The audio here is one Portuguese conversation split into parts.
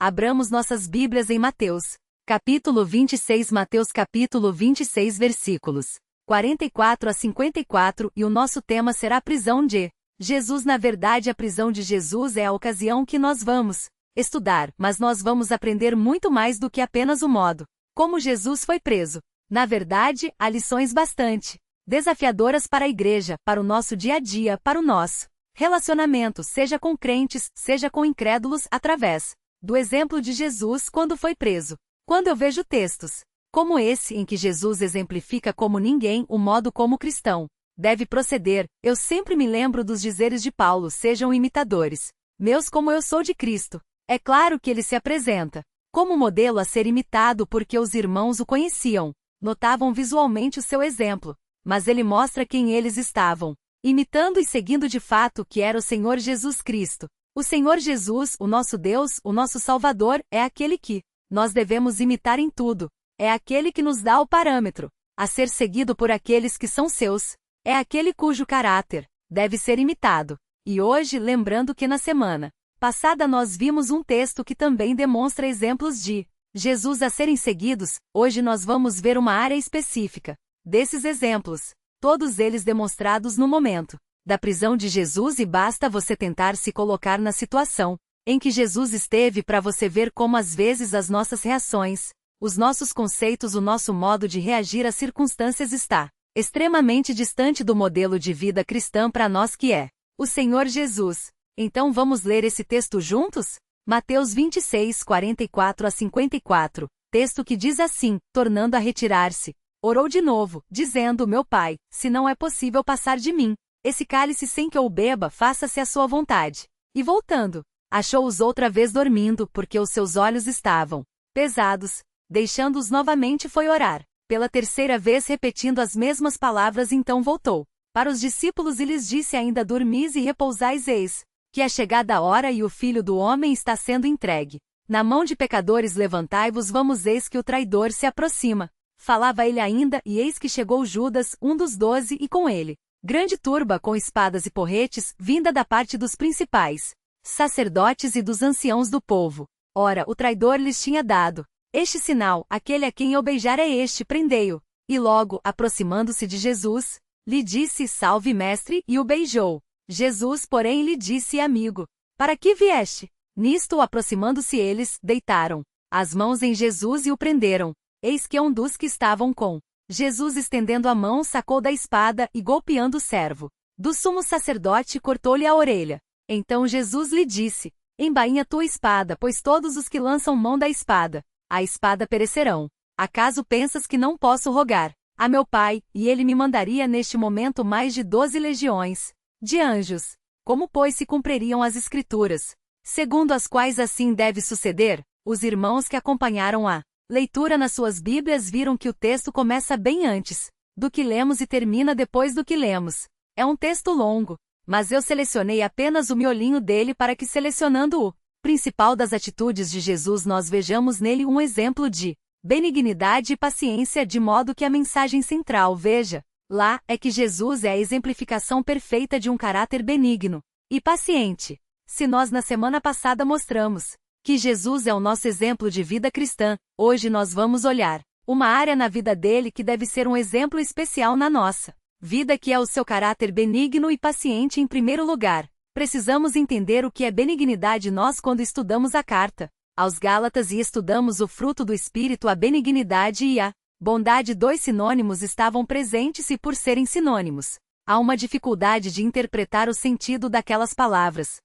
Abramos nossas Bíblias em Mateus, capítulo 26. Mateus capítulo 26 versículos 44 a 54, e o nosso tema será a prisão de Jesus. Na verdade, a prisão de Jesus é a ocasião que nós vamos estudar, mas nós vamos aprender muito mais do que apenas o modo como Jesus foi preso. Na verdade, há lições bastante desafiadoras para a igreja, para o nosso dia a dia, para o nosso relacionamento, seja com crentes, seja com incrédulos, através do exemplo de Jesus quando foi preso. Quando eu vejo textos como esse em que Jesus exemplifica como ninguém o modo como o cristão deve proceder, eu sempre me lembro dos dizeres de Paulo: sejam imitadores meus como eu sou de Cristo. É claro que ele se apresenta como modelo a ser imitado porque os irmãos o conheciam, notavam visualmente o seu exemplo, mas ele mostra quem eles estavam imitando e seguindo de fato, que era o Senhor Jesus Cristo. O Senhor Jesus, o nosso Deus, o nosso Salvador, é aquele que nós devemos imitar em tudo. É aquele que nos dá o parâmetro a ser seguido por aqueles que são seus. É aquele cujo caráter deve ser imitado. E hoje, lembrando que na semana passada nós vimos um texto que também demonstra exemplos de Jesus a serem seguidos, hoje nós vamos ver uma área específica desses exemplos, todos eles demonstrados no momento da prisão de Jesus, e basta você tentar se colocar na situação em que Jesus esteve para você ver como às vezes as nossas reações, os nossos conceitos, o nosso modo de reagir às circunstâncias está extremamente distante do modelo de vida cristã para nós que é o Senhor Jesus. Então vamos ler esse texto juntos? Mateus 26, 44 a 54, texto que diz assim: tornando a retirar-se, orou de novo, dizendo: meu Pai, se não é possível passar de mim esse cálice sem que eu o beba, faça-se a sua vontade. E voltando, achou-os outra vez dormindo, porque os seus olhos estavam pesados. Deixando-os novamente, foi orar pela terceira vez, repetindo as mesmas palavras. Então voltou para os discípulos e lhes disse: ainda dormis e repousais? Eis que é chegada a hora e o Filho do Homem está sendo entregue na mão de pecadores. Levantai-vos, vamos, eis que o traidor se aproxima. Falava ele ainda, e eis que chegou Judas, um dos 12, e com ele grande turba com espadas e porretes, vinda da parte dos principais sacerdotes e dos anciãos do povo. Ora, o traidor lhes tinha dado este sinal: aquele a quem eu beijar é este, prendei-o. E logo, aproximando-se de Jesus, lhe disse: salve, mestre, e o beijou. Jesus, porém, lhe disse: amigo, para que vieste? Nisto, aproximando-se eles, deitaram as mãos em Jesus e o prenderam. Eis que um dos que estavam com Jesus, estendendo a mão, sacou da espada e, golpeando o servo do sumo sacerdote, cortou-lhe a orelha. Então Jesus lhe disse: embainha tua espada, pois todos os que lançam mão da espada, a espada perecerão. Acaso pensas que não posso rogar a meu Pai, e ele me mandaria neste momento mais de 12 legiões de anjos? Como, pois, se cumpririam as Escrituras, segundo as quais assim deve suceder? Os irmãos que acompanharam a leitura nas suas Bíblias viram que o texto começa bem antes do que lemos e termina depois do que lemos. É um texto longo, mas eu selecionei apenas o miolinho dele para que, selecionando o principal das atitudes de Jesus, nós vejamos nele um exemplo de benignidade e paciência, de modo que a mensagem central, veja lá, é que Jesus é a exemplificação perfeita de um caráter benigno e paciente. Se nós na semana passada mostramos que Jesus é o nosso exemplo de vida cristã, hoje nós vamos olhar uma área na vida dele que deve ser um exemplo especial na nossa vida, que é o seu caráter benigno e paciente. Em primeiro lugar, precisamos entender o que é benignidade. Nós, quando estudamos a carta aos Gálatas e estudamos o fruto do Espírito, a benignidade e a bondade, dois sinônimos, estavam presentes, e por serem sinônimos, há uma dificuldade de interpretar o sentido daquelas palavras.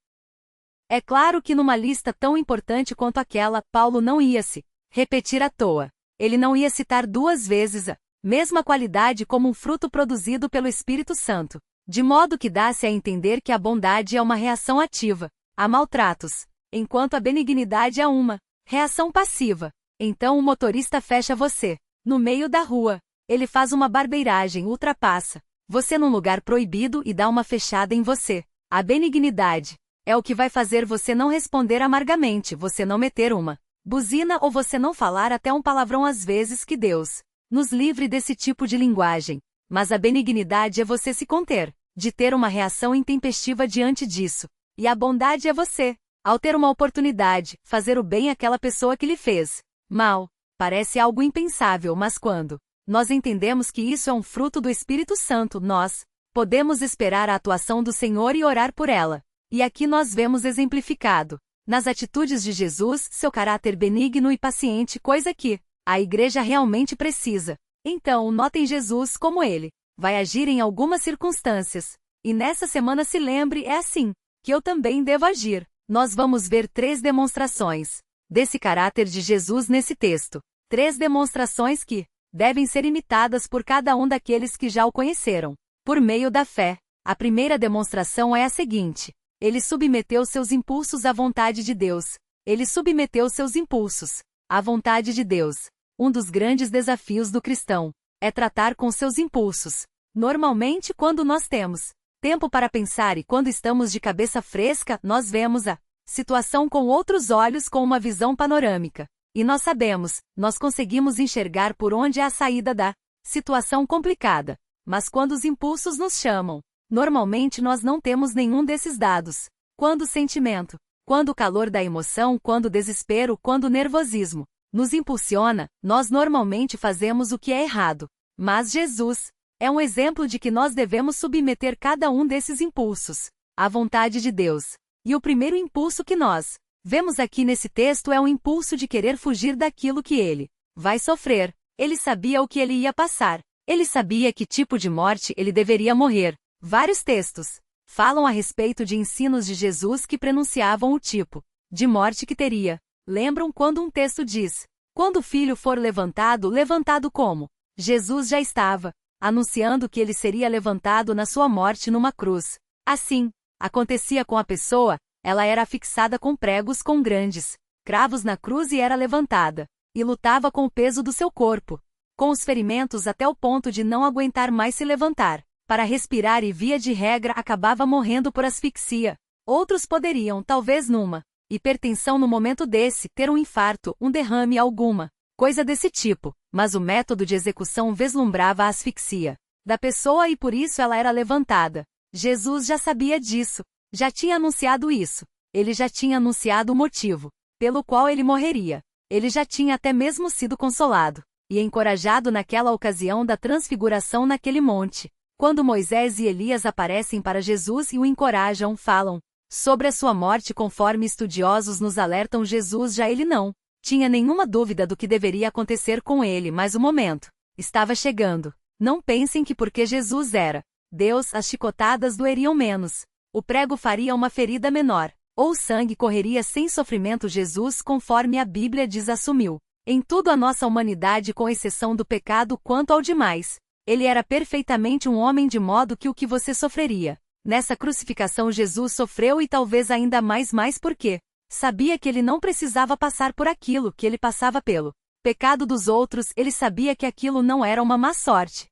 É claro que numa lista tão importante quanto aquela, Paulo não ia se repetir à toa. Ele não ia citar duas vezes a mesma qualidade como um fruto produzido pelo Espírito Santo, de modo que dá-se a entender que a bondade é uma reação ativa a maltratos, enquanto a benignidade é uma reação passiva. Então o motorista fecha você no meio da rua. Ele faz uma barbeiragem, ultrapassa você num lugar proibido e dá uma fechada em você. A benignidade é o que vai fazer você não responder amargamente, você não meter uma buzina ou você não falar até um palavrão às vezes. Que Deus nos livre desse tipo de linguagem. Mas a benignidade é você se conter, de ter uma reação intempestiva diante disso. E a bondade é você Ao ter uma oportunidade, fazer o bem àquela pessoa que lhe fez mal. Parece algo impensável, mas quando nós entendemos que isso é um fruto do Espírito Santo, nós podemos esperar a atuação do Senhor e orar por ela. E aqui nós vemos exemplificado, nas atitudes de Jesus, seu caráter benigno e paciente, coisa que a igreja realmente precisa. Então, notem Jesus como ele vai agir em algumas circunstâncias. E nessa semana se lembre, é assim que eu também devo agir. Nós vamos ver 3 demonstrações desse caráter de Jesus nesse texto. 3 demonstrações que devem ser imitadas por cada um daqueles que já o conheceram, por meio da fé. A primeira demonstração é a seguinte: ele submeteu seus impulsos à vontade de Deus. Ele submeteu seus impulsos à vontade de Deus. Um dos grandes desafios do cristão é tratar com seus impulsos. Normalmente, quando nós temos tempo para pensar e quando estamos de cabeça fresca, nós vemos a situação com outros olhos, com uma visão panorâmica. E nós sabemos, nós conseguimos enxergar por onde é a saída da situação complicada. Mas quando os impulsos nos chamam, normalmente nós não temos nenhum desses dados. Quando o sentimento, quando o calor da emoção, quando o desespero, quando o nervosismo nos impulsiona, nós normalmente fazemos o que é errado. Mas Jesus é um exemplo de que nós devemos submeter cada um desses impulsos à vontade de Deus. E o primeiro impulso que nós vemos aqui nesse texto é um impulso de querer fugir daquilo que ele vai sofrer. Ele sabia o que ele ia passar. Ele sabia que tipo de morte ele deveria morrer. Vários textos falam a respeito de ensinos de Jesus que prenunciavam o tipo de morte que teria. Lembram quando um texto diz: quando o filho for levantado, levantado como? Jesus já estava anunciando que ele seria levantado na sua morte numa cruz. Assim, acontecia com a pessoa, ela era afixada com pregos com grandes cravos na cruz e era levantada, e lutava com o peso do seu corpo, com os ferimentos até o ponto de não aguentar mais se levantar. Para respirar e via de regra acabava morrendo por asfixia. Outros poderiam, talvez numa hipertensão no momento desse, ter um infarto, um derrame, alguma coisa desse tipo, mas o método de execução vislumbrava a asfixia da pessoa e por isso ela era levantada. Jesus já sabia disso, já tinha anunciado isso, ele já tinha anunciado o motivo pelo qual ele morreria. Ele já tinha até mesmo sido consolado e encorajado naquela ocasião da transfiguração naquele monte. Quando Moisés e Elias aparecem para Jesus e o encorajam, falam sobre a sua morte conforme estudiosos nos alertam, Jesus já ele não tinha nenhuma dúvida do que deveria acontecer com ele, mas o momento estava chegando. Não pensem que porque Jesus era Deus, as chicotadas doeriam menos, o prego faria uma ferida menor, ou o sangue correria sem sofrimento. Jesus, conforme a Bíblia diz, assumiu em tudo a nossa humanidade com exceção do pecado. Quanto ao demais, ele era perfeitamente um homem, de modo que o que você sofreria nessa crucificação Jesus sofreu, e talvez ainda mais porque sabia que ele não precisava passar por aquilo que ele passava pelo pecado dos outros. Ele sabia que aquilo não era uma má sorte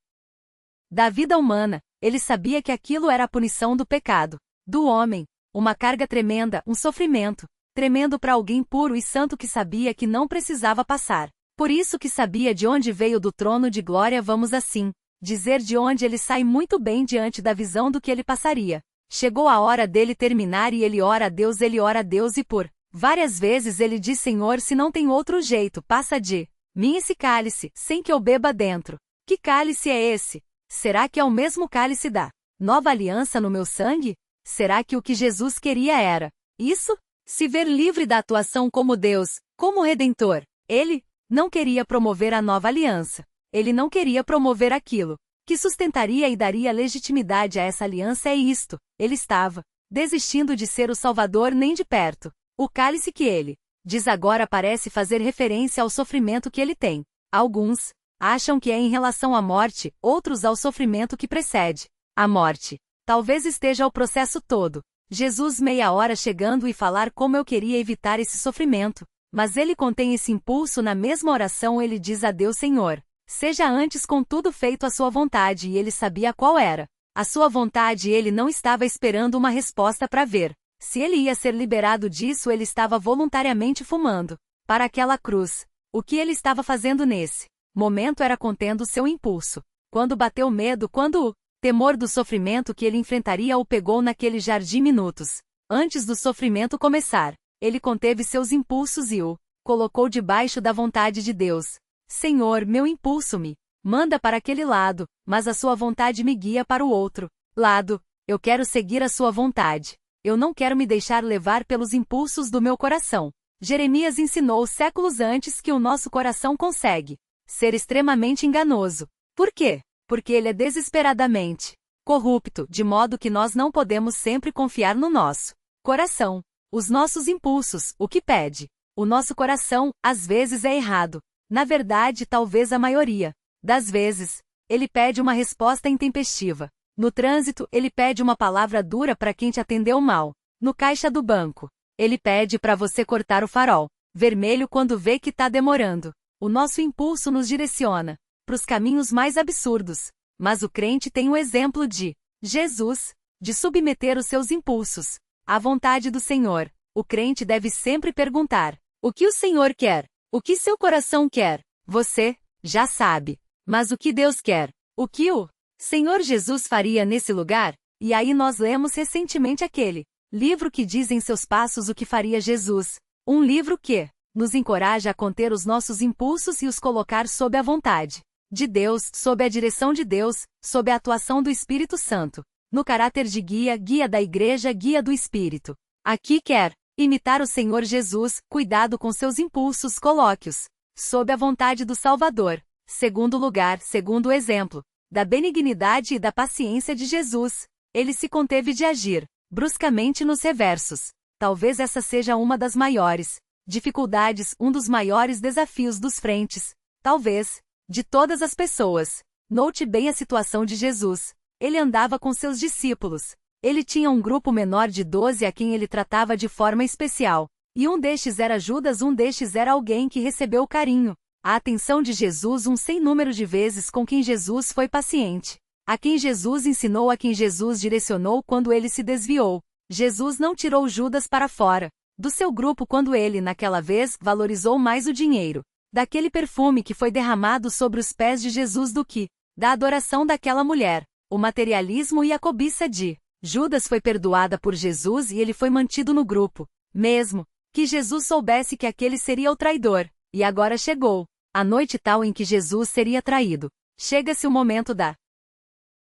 da vida humana, ele sabia que aquilo era a punição do pecado do homem, uma carga tremenda, um sofrimento tremendo para alguém puro e santo que sabia que não precisava passar. Por isso que sabia de onde veio, do trono de glória, vamos assim dizer, de onde ele sai muito bem diante da visão do que ele passaria. Chegou a hora dele terminar e ele ora a Deus e por várias vezes ele diz: Senhor, se não tem outro jeito, passa de mim esse cálice, sem que eu beba dentro. Que cálice é esse? Será que é o mesmo cálice da nova aliança no meu sangue? Será que o que Jesus queria era isso? Se ver livre da atuação como Deus, como Redentor. Ele não queria promover a nova aliança. Ele não queria promover aquilo que sustentaria e daria legitimidade a essa aliança. É isto. Ele estava desistindo de ser o Salvador, nem de perto. O cálice que ele diz agora parece fazer referência ao sofrimento que ele tem. Alguns acham que é em relação à morte, outros ao sofrimento que precede a morte. Talvez esteja o processo todo. Jesus meia hora chegando e falar como eu queria evitar esse sofrimento. Mas ele contém esse impulso na mesma oração. Ele diz a Deus: Senhor, seja antes contudo feito a sua vontade, e ele sabia qual era a sua vontade. Ele não estava esperando uma resposta para ver se ele ia ser liberado disso. Ele estava voluntariamente fumando para aquela cruz. O que ele estava fazendo nesse momento era contendo seu impulso. Quando bateu medo, quando o temor do sofrimento que ele enfrentaria o pegou naquele jardim minutos antes do sofrimento começar, Ele conteve seus impulsos e o colocou debaixo da vontade de Deus. Senhor, meu impulso me manda para aquele lado, mas a sua vontade me guia para o outro lado. Eu quero seguir a sua vontade. Eu não quero me deixar levar pelos impulsos do meu coração. Jeremias ensinou séculos antes que o nosso coração consegue ser extremamente enganoso. Por quê? Porque ele é desesperadamente corrupto, de modo que nós não podemos sempre confiar no nosso coração. Os nossos impulsos, o que pede. O nosso coração, às vezes é errado. Na verdade, talvez a maioria das vezes, ele pede uma resposta intempestiva. No trânsito, ele pede uma palavra dura para quem te atendeu mal. No caixa do banco, ele pede para você cortar o farol vermelho quando vê que está demorando. O nosso impulso nos direciona para os caminhos mais absurdos. Mas o crente tem o exemplo de Jesus, de submeter os seus impulsos à vontade do Senhor. O crente deve sempre perguntar: o que o Senhor quer? O que seu coração quer? Você já sabe. Mas o que Deus quer? O que o Senhor Jesus faria nesse lugar? E aí nós lemos recentemente aquele livro que diz em seus passos o que faria Jesus. Um livro que nos encoraja a conter os nossos impulsos e os colocar sob a vontade de Deus, sob a direção de Deus, sob a atuação do Espírito Santo. No caráter de guia, guia da igreja, guia do Espírito. Aqui quer imitar o Senhor Jesus, cuidado com seus impulsos, coloque-os sob a vontade do Salvador. Segundo lugar, segundo o exemplo da benignidade e da paciência de Jesus, ele se conteve de agir bruscamente nos reversos. Talvez essa seja uma das maiores dificuldades, um dos maiores desafios dos frentes, talvez, de todas as pessoas. Note bem a situação de Jesus. Ele andava com seus discípulos. Ele tinha um grupo menor de 12 a quem ele tratava de forma especial. E um destes era Judas, um destes era alguém que recebeu o carinho, a atenção de Jesus um sem número de vezes, com quem Jesus foi paciente, a quem Jesus ensinou, a quem Jesus direcionou quando ele se desviou. Jesus não tirou Judas para fora do seu grupo quando ele, naquela vez, valorizou mais o dinheiro daquele perfume que foi derramado sobre os pés de Jesus do que da adoração daquela mulher. O materialismo e a cobiça de Judas foi perdoada por Jesus e ele foi mantido no grupo, mesmo que Jesus soubesse que aquele seria o traidor. E agora chegou a noite tal em que Jesus seria traído. Chega-se o momento da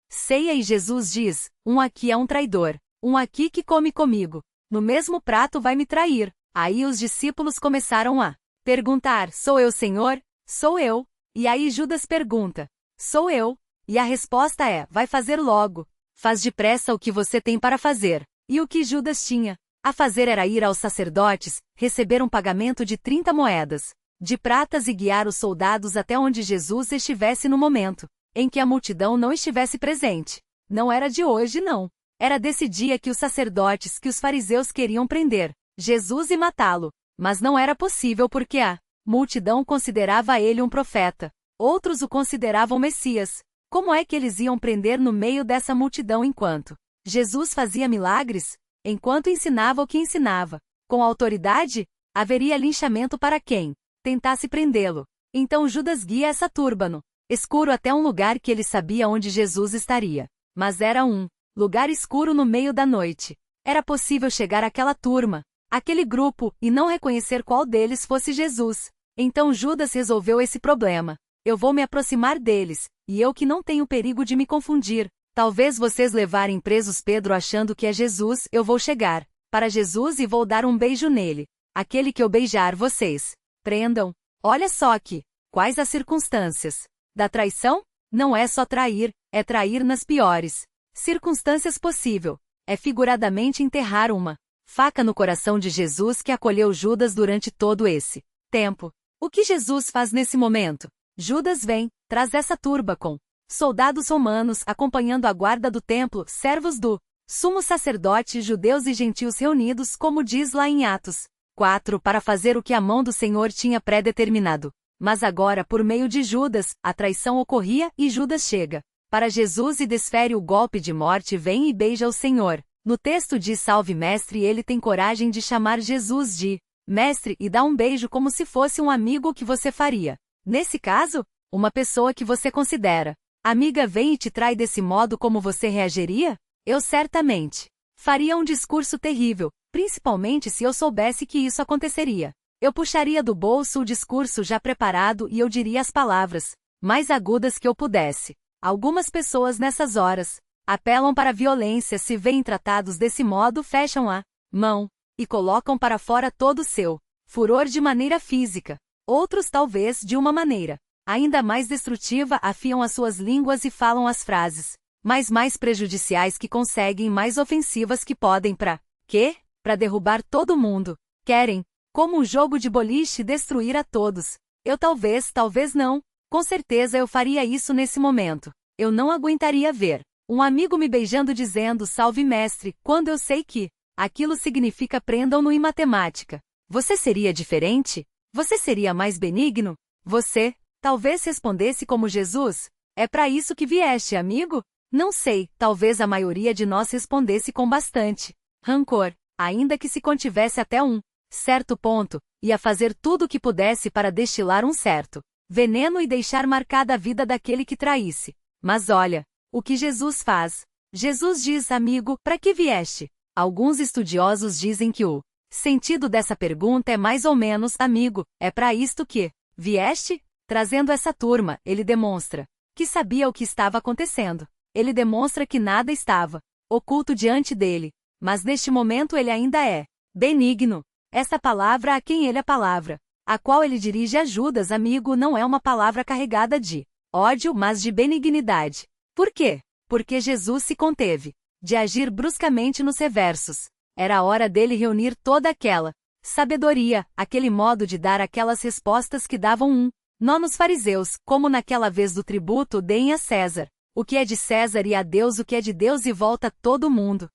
ceia e Jesus diz: um aqui é um traidor, um aqui que come comigo, no mesmo prato vai me trair. Aí os discípulos começaram a perguntar: sou eu, Senhor? Sou eu. E aí Judas pergunta: sou eu? E a resposta é: vai fazer logo. Faz depressa o que você tem para fazer. E o que Judas tinha a fazer era ir aos sacerdotes, receber um pagamento de 30 moedas de pratas e guiar os soldados até onde Jesus estivesse no momento em que a multidão não estivesse presente. Não era de hoje, não. Era desse dia que os sacerdotes, que os fariseus queriam prender Jesus e matá-lo. Mas não era possível porque a multidão considerava ele um profeta. Outros o consideravam Messias. Como é que eles iam prender no meio dessa multidão enquanto Jesus fazia milagres? Enquanto ensinava o que ensinava com autoridade, haveria linchamento para quem tentasse prendê-lo. Então Judas guia essa turba no escuro até um lugar que ele sabia onde Jesus estaria. Mas era um lugar escuro no meio da noite. Era possível chegar àquela turma, aquele grupo, e não reconhecer qual deles fosse Jesus. Então Judas resolveu esse problema. Eu vou me aproximar deles, e eu que não tenho perigo de me confundir. Talvez vocês levarem presos Pedro achando que é Jesus, eu vou chegar para Jesus e vou dar um beijo nele. Aquele que eu beijar vocês prendam. Olha só aqui, quais as circunstâncias da traição? Não é só trair, é trair nas piores circunstâncias possível. É figuradamente enterrar uma faca no coração de Jesus que acolheu Judas durante todo esse tempo. O que Jesus faz nesse momento? Judas vem, traz essa turba com soldados romanos acompanhando a guarda do templo, servos do sumo sacerdote, judeus e gentios reunidos, como diz lá em Atos 4, para fazer o que a mão do Senhor tinha pré-determinado. Mas agora, por meio de Judas, a traição ocorria e Judas chega para Jesus e desfere o golpe de morte, vem e beija o Senhor. No texto diz salve mestre e ele tem coragem de chamar Jesus de mestre e dá um beijo como se fosse um amigo que você faria. Nesse caso, uma pessoa que você considera amiga vem e te trai desse modo, como você reagiria? Eu certamente faria um discurso terrível, principalmente se eu soubesse que isso aconteceria. Eu puxaria do bolso o discurso já preparado e eu diria as palavras mais agudas que eu pudesse. Algumas pessoas nessas horas apelam para a violência, se veem tratados desse modo, fecham a mão e colocam para fora todo o seu furor de maneira física. Outros, talvez, de uma maneira ainda mais destrutiva, afiam as suas línguas e falam as frases mais prejudiciais que conseguem, mais ofensivas que podem. Para quê? Para derrubar todo mundo. Querem, como um jogo de boliche, destruir a todos. Eu talvez não. Com certeza eu faria isso nesse momento. Eu não aguentaria ver um amigo me beijando dizendo salve mestre, quando eu sei que aquilo significa prendam-no em matemática. Você seria diferente? Você seria mais benigno? Você talvez respondesse como Jesus: é para isso que vieste, amigo? Não sei, talvez a maioria de nós respondesse com bastante rancor, ainda que se contivesse até um certo ponto, ia fazer tudo o que pudesse para destilar um certo veneno e deixar marcada a vida daquele que traísse. Mas olha o que Jesus faz. Jesus diz: amigo, para que vieste? Alguns estudiosos dizem que o sentido dessa pergunta é mais ou menos: amigo, é para isto que vieste? Trazendo essa turma, ele demonstra que sabia o que estava acontecendo. Ele demonstra que nada estava oculto diante dele. Mas neste momento ele ainda é benigno. Essa palavra a quem ele é palavra, a qual ele dirige a Judas, amigo, não é uma palavra carregada de ódio, mas de benignidade. Por quê? Porque Jesus se conteve de agir bruscamente nos reversos. Era a hora dele reunir toda aquela sabedoria, aquele modo de dar aquelas respostas que davam um nó nos fariseus, como naquela vez do tributo: deem a César o que é de César e a Deus o que é de Deus, e volta todo mundo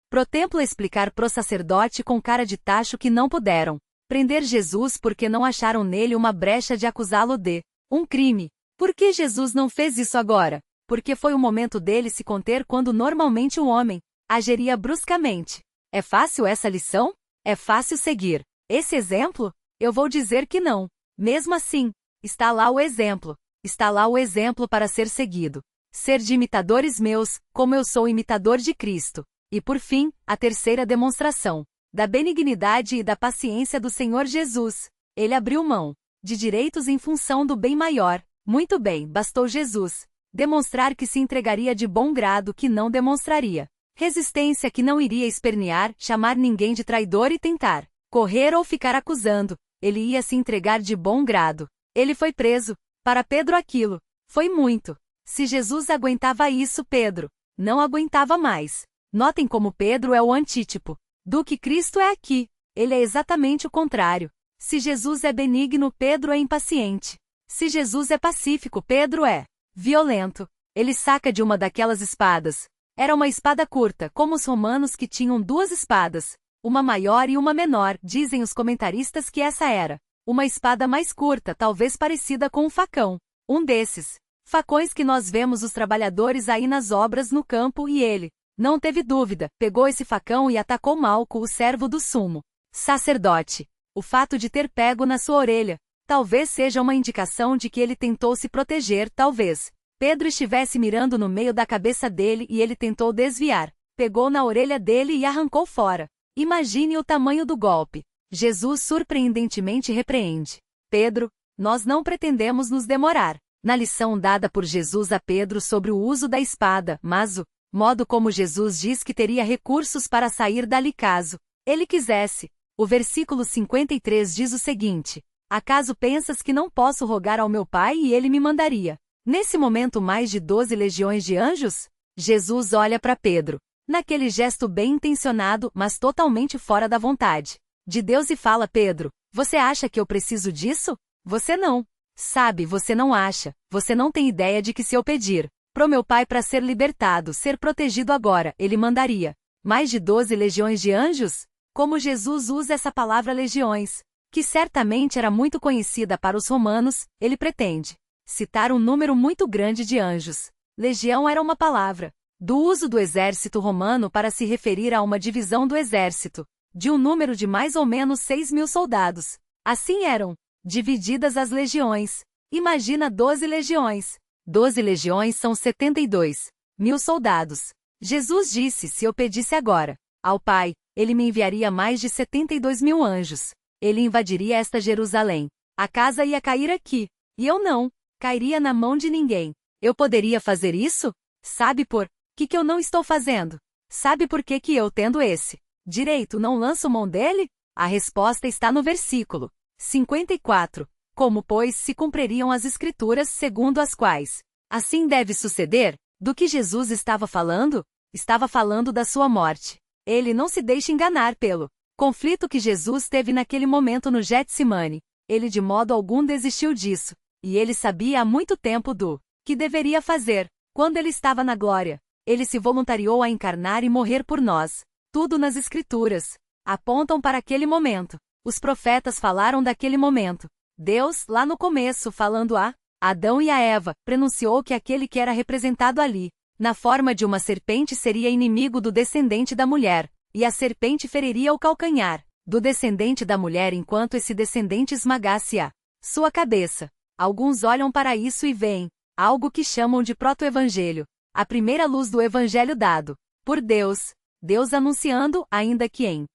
pro templo explicar pro sacerdote com cara de tacho que não puderam prender Jesus porque não acharam nele uma brecha de acusá-lo de um crime. Por que Jesus não fez isso agora? Porque foi o momento dele se conter, quando normalmente o homem agiria bruscamente. É fácil essa lição? É fácil seguir esse exemplo? Eu vou dizer que não. Mesmo assim, está lá o exemplo. Está lá o exemplo para ser seguido. Ser de imitadores meus, como eu sou imitador de Cristo. E por fim, a terceira demonstração da benignidade e da paciência do Senhor Jesus. Ele abriu mão de direitos em função do bem maior. Muito bem, bastou Jesus demonstrar que se entregaria de bom grado, que não demonstraria resistência, que não iria espernear, chamar ninguém de traidor e tentar correr ou ficar acusando. Ele ia se entregar de bom grado. Ele foi preso. Para Pedro aquilo foi muito. Se Jesus aguentava isso, Pedro não aguentava mais. Notem como Pedro é o antítipo do que Cristo é aqui. Ele é exatamente o contrário. Se Jesus é benigno, Pedro é impaciente. Se Jesus é pacífico, Pedro é violento. Ele saca de uma daquelas espadas. Era uma espada curta, como os romanos que tinham duas espadas, uma maior e uma menor. Dizem os comentaristas que essa era uma espada mais curta, talvez parecida com um facão. Um desses facões que nós vemos os trabalhadores aí nas obras no campo, e ele não teve dúvida, pegou esse facão e atacou Malco, o servo do sumo sacerdote. O fato de ter pego na sua orelha talvez seja uma indicação de que ele tentou se proteger. Talvez Pedro estivesse mirando no meio da cabeça dele e ele tentou desviar. Pegou na orelha dele e arrancou fora. Imagine o tamanho do golpe. Jesus surpreendentemente repreende Pedro: nós não pretendemos nos demorar na lição dada por Jesus a Pedro sobre o uso da espada, mas o modo como Jesus diz que teria recursos para sair dali caso ele quisesse. O versículo 53 diz o seguinte: acaso pensas que não posso rogar ao meu Pai e ele me mandaria nesse momento mais de 12 legiões de anjos? Jesus olha para Pedro, naquele gesto bem intencionado, mas totalmente fora da vontade de Deus, e fala: Pedro, você acha que eu preciso disso? Você não. Sabe, você não acha, você não tem ideia de que se eu pedir pro meu Pai para ser libertado, ser protegido agora, ele mandaria mais de 12 legiões de anjos? Como Jesus usa essa palavra legiões, que certamente era muito conhecida para os romanos, ele pretende citar um número muito grande de anjos. Legião era uma palavra do uso do exército romano para se referir a uma divisão do exército, de um número de mais ou menos 6.000 soldados. Assim eram divididas as legiões. Imagina 12 legiões. 12 legiões são 72.000 soldados. Jesus disse: se eu pedisse agora ao Pai, ele me enviaria mais de 72.000 anjos. Ele invadiria esta Jerusalém. A casa ia cair aqui. E eu não cairia na mão de ninguém. Eu poderia fazer isso? Sabe por que eu não estou fazendo? Sabe por que eu, tendo esse direito, não lanço mão dele? A resposta está no versículo 54. Como, pois, se cumpririam as Escrituras segundo as quais assim deve suceder? Do que Jesus estava falando? Estava falando da sua morte. Ele não se deixa enganar pelo conflito que Jesus teve naquele momento no Getsemane. Ele de modo algum desistiu disso. E ele sabia há muito tempo do que deveria fazer. Quando ele estava na glória, ele se voluntariou a encarnar e morrer por nós. Tudo nas Escrituras apontam para aquele momento. Os profetas falaram daquele momento. Deus, lá no começo, falando a Adão e a Eva, pronunciou que aquele que era representado ali, na forma de uma serpente, seria inimigo do descendente da mulher, e a serpente feriria o calcanhar do descendente da mulher enquanto esse descendente esmagasse a sua cabeça. Alguns olham para isso e veem algo que chamam de proto-evangelho, a primeira luz do evangelho dado por Deus, Deus anunciando, ainda que em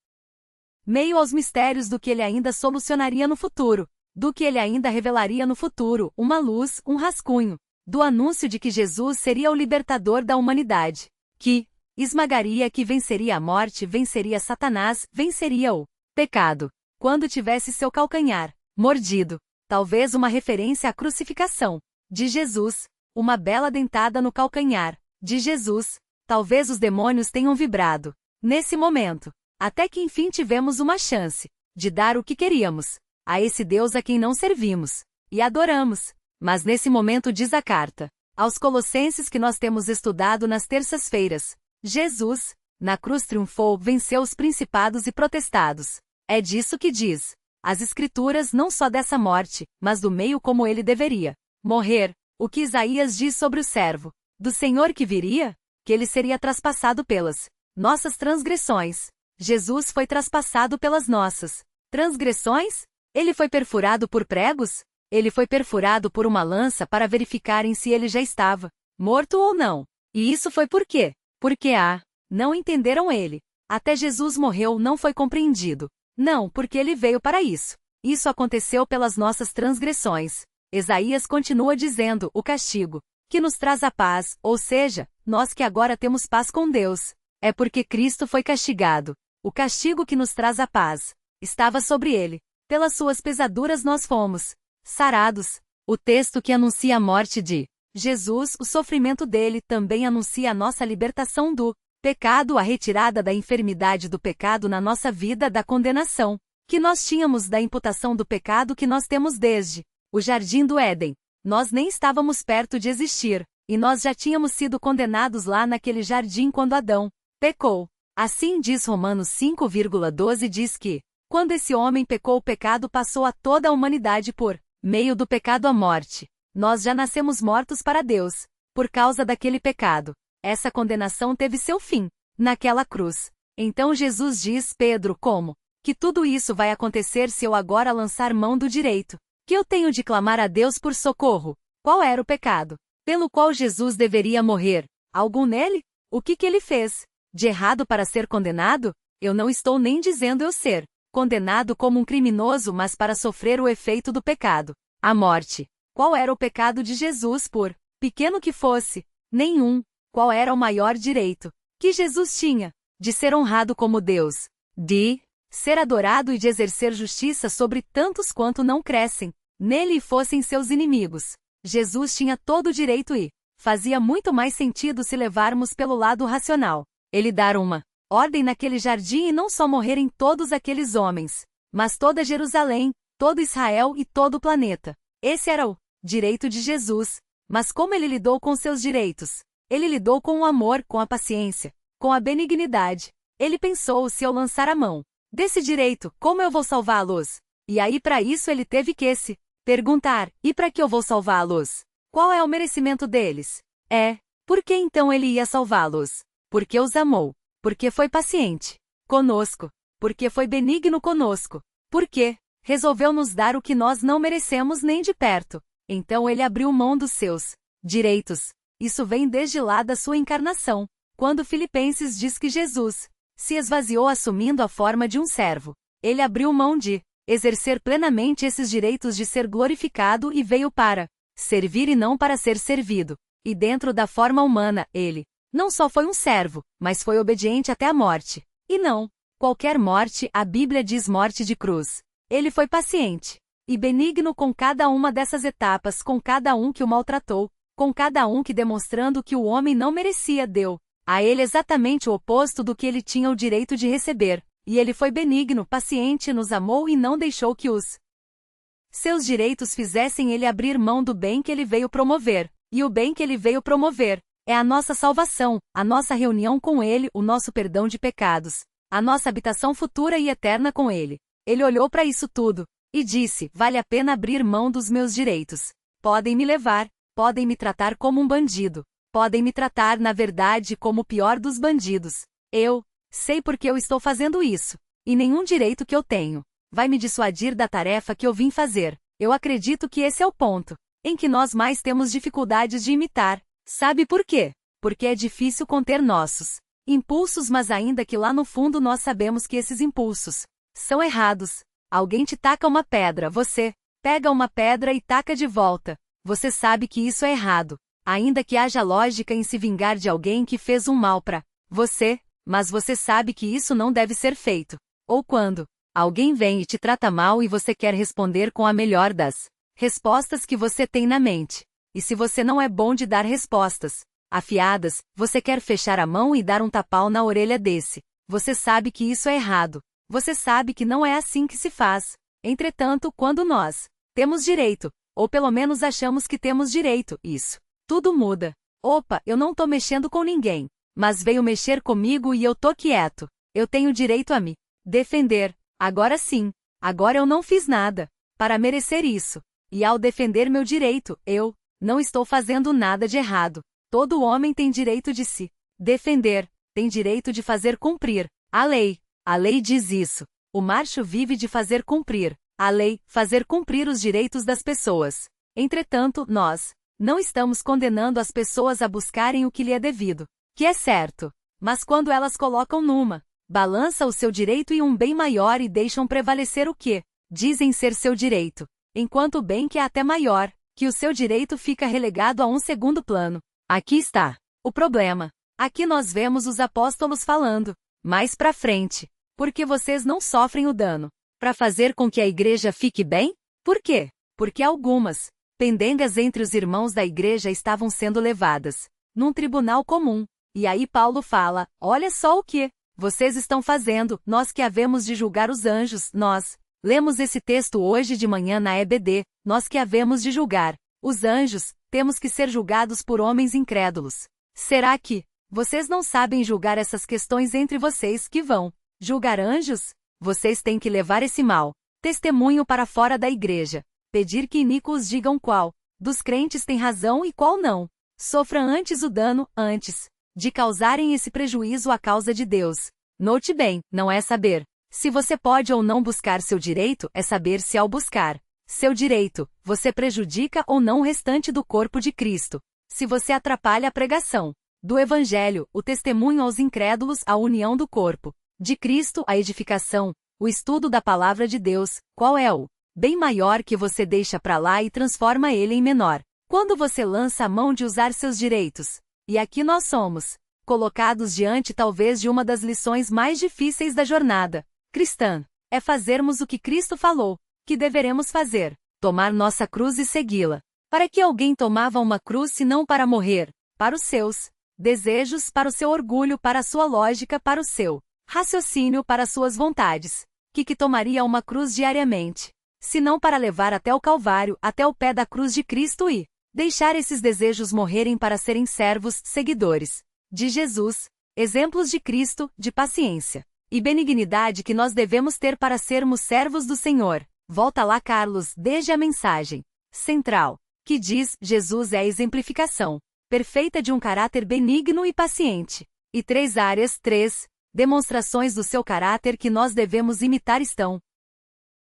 meio aos mistérios do que ele ainda solucionaria no futuro, do que ele ainda revelaria no futuro, uma luz, um rascunho, do anúncio de que Jesus seria o libertador da humanidade, que esmagaria, que venceria a morte, venceria Satanás, venceria o pecado, quando tivesse seu calcanhar mordido. Talvez uma referência à crucificação de Jesus, uma bela dentada no calcanhar de Jesus. Talvez os demônios tenham vibrado nesse momento, até que enfim tivemos uma chance de dar o que queríamos a esse Deus a quem não servimos e adoramos. Mas nesse momento diz a carta aos Colossenses que nós temos estudado nas terças-feiras, Jesus, na cruz triunfou, venceu os principados e potestades. É disso que diz as Escrituras, não só dessa morte, mas do meio como ele deveria morrer. O que Isaías diz sobre o servo do Senhor que viria? Que ele seria traspassado pelas nossas transgressões. Jesus foi traspassado pelas nossas transgressões? Ele foi perfurado por pregos? Ele foi perfurado por uma lança para verificarem se ele já estava morto ou não. E isso foi por quê? Porque não entenderam ele. Até Jesus morreu não foi compreendido. Não, porque ele veio para isso. Isso aconteceu pelas nossas transgressões. Isaías continua dizendo, o castigo que nos traz a paz, ou seja, nós que agora temos paz com Deus, é porque Cristo foi castigado. O castigo que nos traz a paz estava sobre ele. Pelas suas pesaduras nós fomos sarados. O texto que anuncia a morte de Jesus, o sofrimento dele, também anuncia a nossa libertação do pecado, a retirada da enfermidade do pecado na nossa vida, da condenação que nós tínhamos, da imputação do pecado que nós temos desde o Jardim do Éden. Nós nem estávamos perto de existir, e nós já tínhamos sido condenados lá naquele jardim quando Adão pecou. Assim diz Romanos 5,12, diz que, quando esse homem pecou, o pecado passou a toda a humanidade por meio do pecado à morte. Nós já nascemos mortos para Deus, por causa daquele pecado. Essa condenação teve seu fim naquela cruz. Então Jesus diz, Pedro, como que tudo isso vai acontecer se eu agora lançar mão do direito que eu tenho de clamar a Deus por socorro? Qual era o pecado pelo qual Jesus deveria morrer? Algum nele? O que ele fez de errado para ser condenado? Eu não estou nem dizendo eu ser condenado como um criminoso, mas para sofrer o efeito do pecado, a morte. Qual era o pecado de Jesus, por pequeno que fosse? Nenhum. Qual era o maior direito que Jesus tinha? De ser honrado como Deus, de ser adorado e de exercer justiça sobre tantos quanto não crescem nele e fossem seus inimigos. Jesus tinha todo o direito e fazia muito mais sentido se levarmos pelo lado racional. Ele dar uma ordem naquele jardim e não só morrerem todos aqueles homens, mas toda Jerusalém, todo Israel e todo o planeta. Esse era o direito de Jesus. Mas como ele lidou com seus direitos? Ele lidou com o amor, com a paciência, com a benignidade. Ele pensou, se eu lançar a mão desse direito, como eu vou salvá-los? E aí para isso ele teve que se perguntar, e para que eu vou salvá-los? Qual é o merecimento deles? Por que então ele ia salvá-los? Porque os amou. Porque foi paciente conosco. Porque foi benigno conosco. Porque resolveu nos dar o que nós não merecemos nem de perto. Então ele abriu mão dos seus direitos. Isso vem desde lá da sua encarnação, quando Filipenses diz que Jesus se esvaziou assumindo a forma de um servo. Ele abriu mão de exercer plenamente esses direitos de ser glorificado e veio para servir e não para ser servido. E dentro da forma humana, ele não só foi um servo, mas foi obediente até a morte. E não qualquer morte, a Bíblia diz morte de cruz. Ele foi paciente e benigno com cada uma dessas etapas, com cada um que o maltratou, com cada um que, demonstrando que o homem não merecia, deu a ele exatamente o oposto do que ele tinha o direito de receber. E ele foi benigno, paciente, nos amou e não deixou que os seus direitos fizessem ele abrir mão do bem que ele veio promover. E o bem que ele veio promover é a nossa salvação, a nossa reunião com ele, o nosso perdão de pecados, a nossa habitação futura e eterna com ele. Ele olhou para isso tudo e disse: vale a pena abrir mão dos meus direitos. Podem me levar, podem me tratar como um bandido, podem me tratar, na verdade, como o pior dos bandidos. Eu sei porque eu estou fazendo isso, e nenhum direito que eu tenho vai me dissuadir da tarefa que eu vim fazer. Eu acredito que esse é o ponto em que nós mais temos dificuldades de imitar. Sabe por quê? Porque é difícil conter nossos impulsos, mas ainda que lá no fundo nós sabemos que esses impulsos são errados. Alguém te taca uma pedra, você pega uma pedra e taca de volta. Você sabe que isso é errado, ainda que haja lógica em se vingar de alguém que fez um mal para você, mas você sabe que isso não deve ser feito. Ou quando alguém vem e te trata mal e você quer responder com a melhor das respostas que você tem na mente. E se você não é bom de dar respostas afiadas, você quer fechar a mão e dar um tapão na orelha desse. Você sabe que isso é errado. Você sabe que não é assim que se faz. Entretanto, quando nós temos direito, ou pelo menos achamos que temos direito, isso tudo muda. Opa, eu não tô mexendo com ninguém, mas veio mexer comigo e eu tô quieto. Eu tenho direito a me defender. Agora sim. Agora eu não fiz nada para merecer isso. E ao defender meu direito, eu não estou fazendo nada de errado. Todo homem tem direito de se defender, tem direito de fazer cumprir a lei. A lei diz isso. O macho vive de fazer cumprir a lei, fazer cumprir os direitos das pessoas. Entretanto, nós não estamos condenando as pessoas a buscarem o que lhe é devido, que é certo. Mas quando elas colocam numa balança o seu direito e um bem maior e deixam prevalecer o que dizem ser seu direito, enquanto o bem que é até maior, que o seu direito fica relegado a um segundo plano. Aqui está o problema. Aqui nós vemos os apóstolos falando mais pra frente. Porque vocês não sofrem o dano para fazer com que a igreja fique bem? Por quê? Porque algumas pendengas entre os irmãos da igreja estavam sendo levadas num tribunal comum. E aí Paulo fala: olha só o que vocês estão fazendo, nós que havemos de julgar os anjos, nós lemos esse texto hoje de manhã na EBD, nós que havemos de julgar os anjos, temos que ser julgados por homens incrédulos. Será que vocês não sabem julgar essas questões entre vocês que vão julgar anjos? Vocês têm que levar esse mau testemunho para fora da igreja, pedir que iníquos digam qual dos crentes tem razão e qual não. Sofra antes o dano, antes de causarem esse prejuízo à causa de Deus. Note bem, não é saber se você pode ou não buscar seu direito, é saber se ao buscar seu direito, você prejudica ou não o restante do corpo de Cristo. Se você atrapalha a pregação do Evangelho, o testemunho aos incrédulos, a união do corpo de Cristo, a edificação, o estudo da palavra de Deus, qual é o bem maior que você deixa para lá e transforma ele em menor? Quando você lança a mão de usar seus direitos. E aqui nós somos colocados diante talvez de uma das lições mais difíceis da jornada cristã. É fazermos o que Cristo falou que deveremos fazer, tomar nossa cruz e segui-la. Para que alguém tomava uma cruz se não para morrer? Para os seus desejos, para o seu orgulho, para a sua lógica, para o seu raciocínio, para suas vontades. Que tomaria uma cruz diariamente, se não para levar até o Calvário, até o pé da cruz de Cristo e deixar esses desejos morrerem para serem servos, seguidores de Jesus, exemplos de Cristo, de paciência e benignidade que nós devemos ter para sermos servos do Senhor. Volta lá Carlos, desde a mensagem central, que diz: Jesus é a exemplificação perfeita de um caráter benigno e paciente. E 3 áreas, 3 demonstrações do seu caráter que nós devemos imitar estão.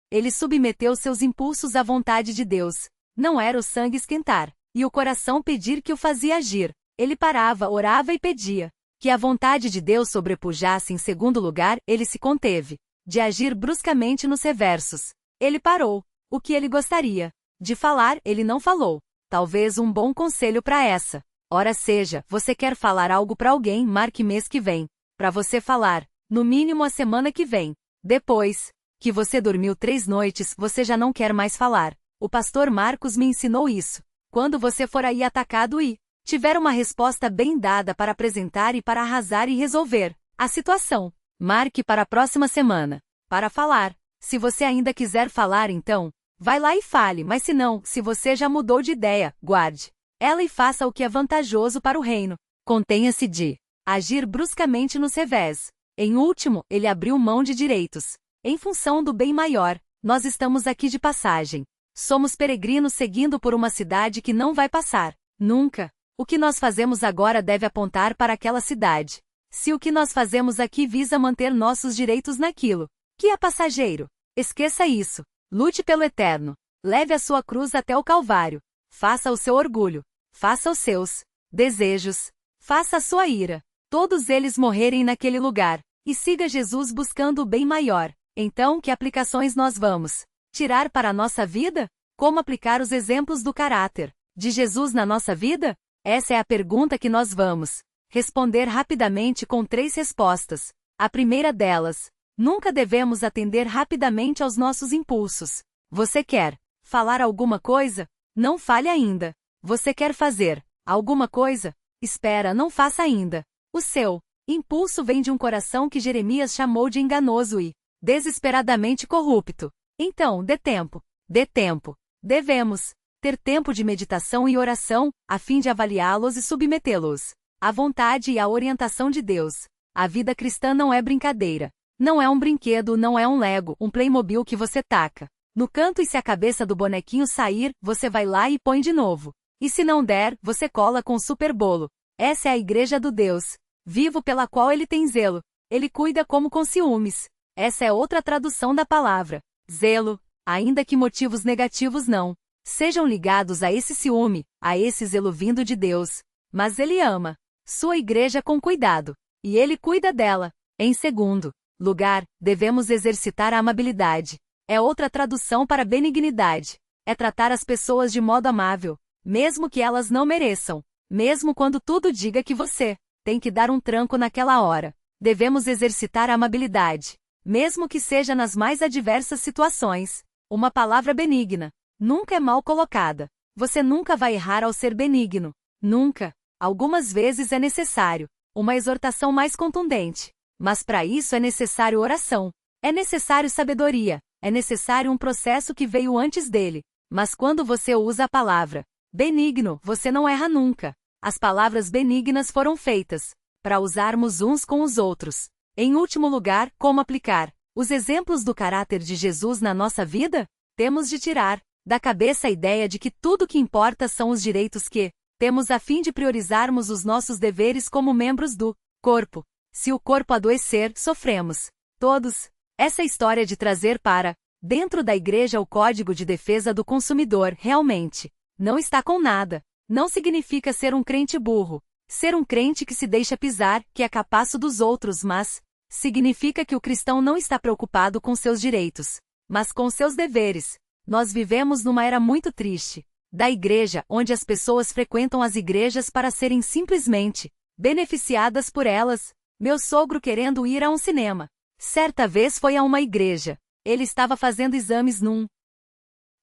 Ele submeteu seus impulsos à vontade de Deus. Não era o sangue esquentar e o coração pedir que o fazia agir. Ele parava, orava e pedia que a vontade de Deus sobrepujasse. Em segundo lugar, ele se conteve de agir bruscamente nos reversos. Ele parou. O que ele gostaria de falar, ele não falou. Talvez um bom conselho para essa hora seja: você quer falar algo para alguém, marque mês que vem, para você falar, no mínimo a semana que vem. Depois que você dormiu 3 noites, você já não quer mais falar. O pastor Marcos me ensinou isso. Quando você for aí atacado e tiver uma resposta bem dada para apresentar e para arrasar e resolver a situação, marque para a próxima semana para falar. Se você ainda quiser falar, então vai lá e fale, mas se não, se você já mudou de ideia, guarde ela e faça o que é vantajoso para o reino. Contenha-se de agir bruscamente nos revés. Em último, ele abriu mão de direitos em função do bem maior. Nós estamos aqui de passagem. Somos peregrinos seguindo por uma cidade que não vai passar nunca. O que nós fazemos agora deve apontar para aquela cidade. Se o que nós fazemos aqui visa manter nossos direitos naquilo que é passageiro, esqueça isso. Lute pelo eterno. Leve a sua cruz até o Calvário. Faça o seu orgulho. Faça os seus desejos. Faça a sua ira. Todos eles morrerem naquele lugar. E siga Jesus buscando o bem maior. Então, que aplicações nós vamos tirar para a nossa vida? Como aplicar os exemplos do caráter de Jesus na nossa vida? Essa é a pergunta que nós vamos responder rapidamente com 3 respostas. A primeira delas: nunca devemos atender rapidamente aos nossos impulsos. Você quer falar alguma coisa? Não fale ainda. Você quer fazer alguma coisa? Espera, não faça ainda. O seu impulso vem de um coração que Jeremias chamou de enganoso e desesperadamente corrupto. Então, dê tempo. Dê tempo. Devemos ter tempo de meditação e oração, a fim de avaliá-los e submetê-los à vontade e à orientação de Deus. A vida cristã não é brincadeira. Não é um brinquedo, não é um Lego, um Playmobil que você taca no canto e se a cabeça do bonequinho sair, você vai lá e põe de novo. E se não der, você cola com super bolo. Essa é a igreja do Deus vivo pela qual ele tem zelo. Ele cuida como com ciúmes. Essa é outra tradução da palavra zelo, ainda que motivos negativos não sejam ligados a esse ciúme, a esse zelo vindo de Deus. Mas ele ama sua igreja com cuidado, e ele cuida dela. Em segundo lugar, devemos exercitar a amabilidade. É outra tradução para benignidade. É tratar as pessoas de modo amável, mesmo que elas não mereçam. Mesmo quando tudo diga que você tem que dar um tranco naquela hora. Devemos exercitar a amabilidade, mesmo que seja nas mais adversas situações. Uma palavra benigna nunca é mal colocada. Você nunca vai errar ao ser benigno. Nunca. Algumas vezes é necessário uma exortação mais contundente. Mas para isso é necessário oração. É necessário sabedoria. É necessário um processo que veio antes dele. Mas quando você usa a palavra benigno, você não erra nunca. As palavras benignas foram feitas para usarmos uns com os outros. Em último lugar, como aplicar os exemplos do caráter de Jesus na nossa vida? Temos de tirar da cabeça a ideia de que tudo que importa são os direitos que temos a fim de priorizarmos os nossos deveres como membros do corpo. Se o corpo adoecer, sofremos todos. Essa história de trazer para dentro da igreja o Código de Defesa do Consumidor realmente não está com nada. Não significa ser um crente burro, ser um crente que se deixa pisar, que é capaço dos outros, mas significa que o cristão não está preocupado com seus direitos, mas com seus deveres. Nós vivemos numa era muito triste da igreja, onde as pessoas frequentam as igrejas para serem simplesmente beneficiadas por elas. Meu sogro querendo ir a um cinema. Certa vez foi a uma igreja. Ele estava fazendo exames num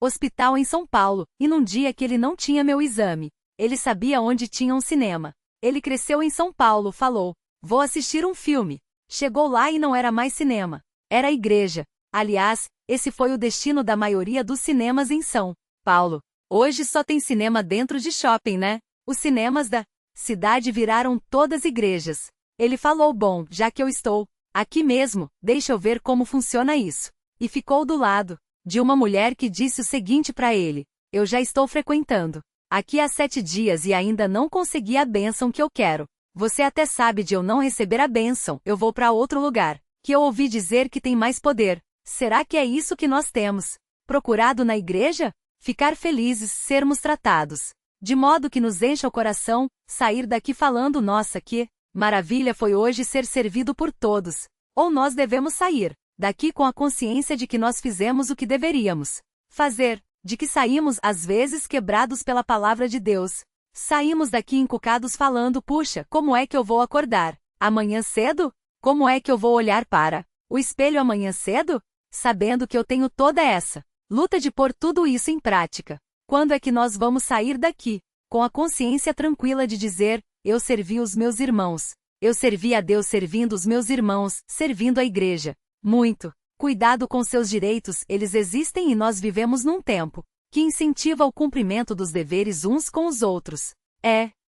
hospital em São Paulo, e num dia que ele não tinha meu exame, ele sabia onde tinha um cinema. Ele cresceu em São Paulo, falou: vou assistir um filme. Chegou lá e não era mais cinema. Era a igreja. Aliás, esse foi o destino da maioria dos cinemas em São Paulo. Hoje só tem cinema dentro de shopping, né? Os cinemas da cidade viraram todas igrejas. Ele falou: bom, já que eu estou aqui mesmo, deixa eu ver como funciona isso. E ficou do lado de uma mulher que disse o seguinte para ele: eu já estou frequentando aqui há 7 dias e ainda não consegui a bênção que eu quero. Você até sabe de eu não receber a bênção, eu vou para outro lugar, que eu ouvi dizer que tem mais poder. Será que é isso que nós temos procurado na igreja? Ficar felizes, sermos tratados de modo que nos encha o coração, sair daqui falando: nossa, que Maravilha foi hoje ser servido por todos. Ou nós devemos sair daqui com a consciência de que nós fizemos o que deveríamos fazer, de que saímos às vezes quebrados pela palavra de Deus. Saímos daqui encucados falando, puxa, como é que eu vou acordar? Amanhã cedo? Como é que eu vou olhar para o espelho amanhã cedo? Sabendo que eu tenho toda essa luta de pôr tudo isso em prática. Quando é que nós vamos sair daqui com a consciência tranquila de dizer, eu servi os meus irmãos. Eu servi a Deus servindo os meus irmãos, servindo a igreja. Muito cuidado com seus direitos, eles existem e nós vivemos num tempo que incentiva o cumprimento dos deveres uns com os outros.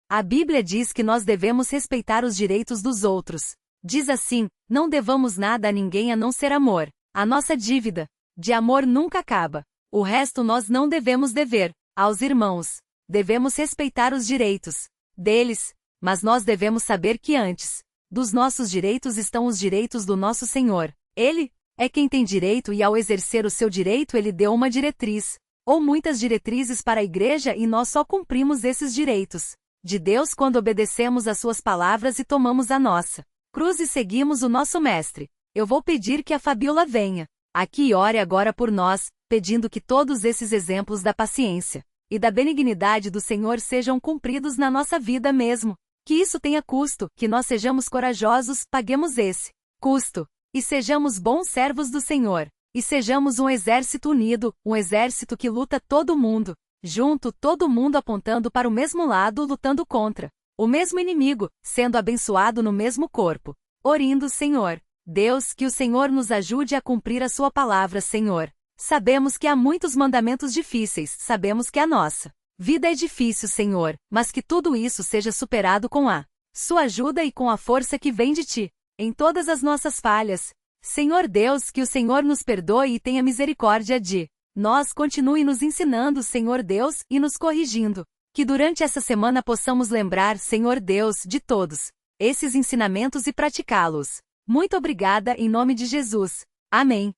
A Bíblia diz que nós devemos respeitar os direitos dos outros. Diz assim, não devamos nada a ninguém a não ser amor. A nossa dívida de amor nunca acaba. O resto nós não devemos dever aos irmãos. Devemos respeitar os direitos deles, mas nós devemos saber que antes dos nossos direitos estão os direitos do nosso Senhor. Ele é quem tem direito e ao exercer o seu direito ele deu uma diretriz, ou muitas diretrizes para a igreja e nós só cumprimos esses direitos de Deus quando obedecemos às suas palavras e tomamos a nossa cruz e seguimos o nosso Mestre. Eu vou pedir que a Fabiola venha aqui e ore agora por nós, pedindo que todos esses exemplos da paciência e da benignidade do Senhor sejam cumpridos na nossa vida mesmo. Que isso tenha custo, que nós sejamos corajosos, paguemos esse custo, e sejamos bons servos do Senhor, e sejamos um exército unido, um exército que luta todo mundo, junto, todo mundo apontando para o mesmo lado, lutando contra o mesmo inimigo, sendo abençoado no mesmo corpo. Orindo, Senhor. Deus, que o Senhor nos ajude a cumprir a sua palavra, Senhor. Sabemos que há muitos mandamentos difíceis, sabemos que a nossa vida é difícil, Senhor, mas que tudo isso seja superado com a sua ajuda e com a força que vem de ti, em todas as nossas falhas. Senhor Deus, que o Senhor nos perdoe e tenha misericórdia de nós, continue nos ensinando, Senhor Deus, e nos corrigindo. Que durante essa semana possamos lembrar, Senhor Deus, de todos esses ensinamentos e praticá-los. Muito obrigada em nome de Jesus. Amém.